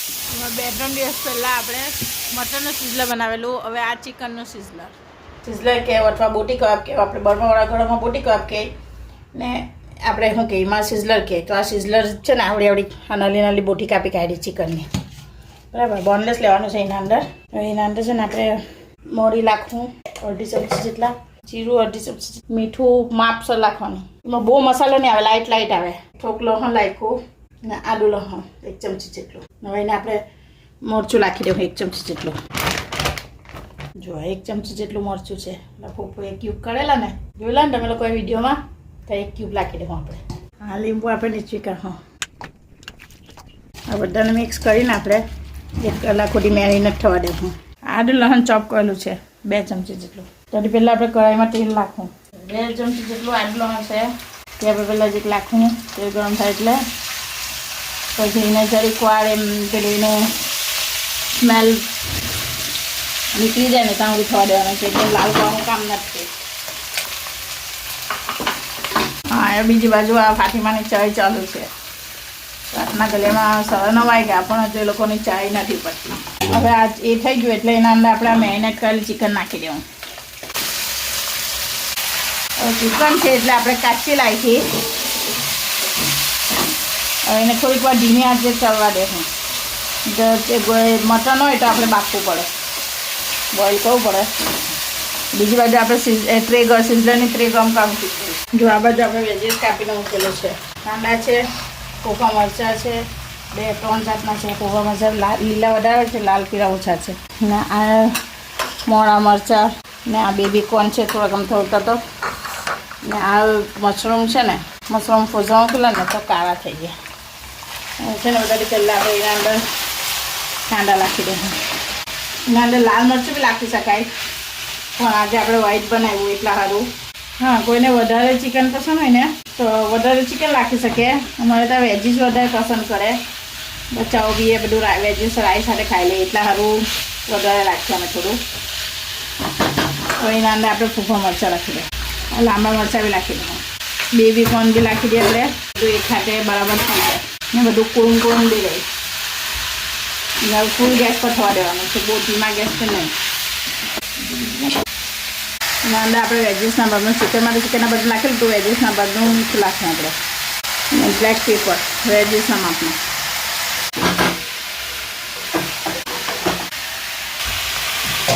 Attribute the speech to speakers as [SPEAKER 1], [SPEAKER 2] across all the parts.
[SPEAKER 1] 2-3 દિવસ પહેલાં આપણે મટનનું સિઝલર બનાવેલું. હવે આ ચિકનનું સિઝલર. સિઝલર કે અથવા બોટી કબાબ કે આપણે બર્માવાળા ઘરોમાં બોટી કબાબ કહે ને આપણે શું કહીએ એમાં સિઝલર કહે. તો આ સિઝલર છે ને આવડી નાની નાની બોટી કાપી કાઢી ચિકનની. બરાબર, બોનલેસ લેવાનું છે એના અંદર. એના અંદર છે ને આપણે મોરી નાખવું 1/2 ચમચી જેટલા, જીરું 1/2 ચમચી, મીઠું માપસર નાખવાનું. એમાં બહુ મસાલો નહીં આવે, લાઇટ આવે. થોડુંક લસણ નાખ્યું ને આદું લસણ 1 ચમચી જેટલું. હવે એને આપણે મરચું નાખી દેવું 1 ચમચી જેટલું. જો 1 ચમચી જેટલું મરચું છે. ફૂફુ 1 ક્યુબ કરેલા ને જોયેલા ને તમે લોકો વિડીયોમાં, તો 1 ક્યુબ નાખી દેવું આપણે. હા, લીંબુ આપણે નીચવી કાઢો. આ બધાને મિક્સ કરીને આપણે 1 કલાક સુધી મેરીનેટ થવા દેવું. આદું લસણ ચોપ કરેલું છે 2 ચમચી જેટલું. તો પહેલાં આપણે કઢાઈમાં તેલ નાખવું. 2 ચમચી જેટલું આદું લસણ છે તે આપણે પહેલાં જે નાખવું. તેલ ગરમ થાય એટલે પછી એને જરીક વાર એમ પેલું એનું સ્મેલ નીકળી જાય ને ત્યાં સુધી થવા દેવાનું છે. એટલે લાલ કરવાનું કામ નથી. હા, એ બીજી બાજુ આ ફાતિમાની ચાય ચાલુ છે. રાતના ગલેમાં 9:30 વાગ્યા પણ હજુ એ લોકોની ચાય નથી પડતી. હવે આ એ થઈ ગયું એટલે એના અંદર આપણે મેરિનેટ કરેલું ચિકન નાખી દેવું. ચિકન છે એટલે આપણે કાચી લાવીએ. હવે એને થોડીક વાર ધીમી આંચે ચડવા દેવું. મટન હોય તો આપણે બાફવું પડે, બોઇલ કરવું પડે. બીજી બાજુ આપણે સિઝલરની ટ્રે ગરમ કાઢવું પડે. જો આ બાજુ આપણે વેજીસ કાપીને મૂકેલું છે. કાંદા છે, કોકા મરચાં છે, 2-3 જાતના છે. કોકા મરચાં લીલા વધારે છે, લાલ પીળા ઓછા છે. ને આ મોળા મરચાં ને આ બેબી કોર્ન છે થોડા ગમતો હતો. ને આ મશરૂમ છે ને, મશરૂમ ફોઝા પેલા ને તો કાળા થઈ ગયા છે ને. બધા પહેલાં આપણે એના અંદર કાંદા નાખી દઈએ. એના અંદર લાલ મરચું બી નાખી શકાય પણ આજે આપણે વ્હાઈટ બનાવ્યું એટલા સારું. હા, કોઈને વધારે ચિકન પસંદ હોય ને તો વધારે ચિકન નાખી શકે. અમારે ત્યાં વેજીસ વધારે પસંદ કરે. બચ્ચાઓ બી એ બધું વેજીસ રાઈસ સાથે ખાઈ લે એટલા સારું વધારે રાખીએ અમે થોડું. તો એના અંદર આપણે ફૂફા મરચાં રાખી દઈએ, લાંબા મરચાં બી નાખી દઈએ, બેબી કોર્ન બી નાખી દઈએ. આપણે બધું એક ખાતે બરાબર થઈ જાય ને બધું કુરુમ બી રહે. ફૂલ ગેસ પર થવા દેવાનું છે, બહુ ધીમા ગેસ પર નહીં. એના અંદર આપણે વેજીસના બદલું ચિકનમાં તો ચિકનના બદલું નાખેલું તો વેજીસના બદલું મીઠું નાખીએ આપણે. અને બ્લેક પેપર વેજીસના માપમાં.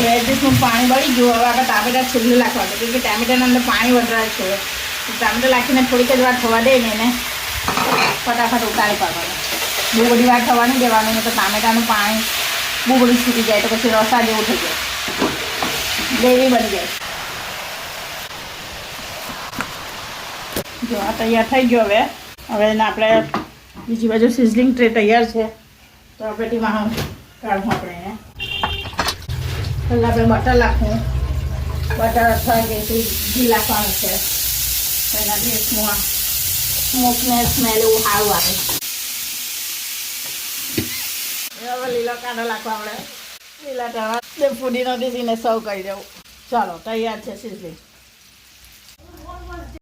[SPEAKER 1] વેજીસનું પાણી બળી ગયું. હવે આપણે ટામેટા છેલ્લું નાખવાનું કેમ કે ટામેટાના અંદર પાણી વધારે છે. ટામેટા નાખીને થોડીક જ વાર થવા દઈને એને ફટાફટ ઉતારી પાડવાનું. બહુ બધી વાર થવા નહીં દેવાનું ને તો ટામેટાનું પાણી બહુ બધું છૂટી જાય તો પછી રસા જેવું થઈ જાય, ગ્રેવી બની જાય. જો આ તૈયાર થઈ ગયો. હવે એને આપણે બીજી બાજુ સિઝલિંગ ટ્રે તૈયાર છે તો આપણે તેમાં કાઢવું. આપણે એને પહેલાં આપણે બટર નાખવું. બટર અથવા ઘી નાખવાનું છે. એનાથી સ્મોકને સ્મેલ એવું સારું આવે. હવે લીલા કાંદા નાખવા આપણે. લીલા કાંદા ફૂડીનો દીધીને સર્વ કરી દેવું. ચાલો, તૈયાર છે સિઝલિંગ.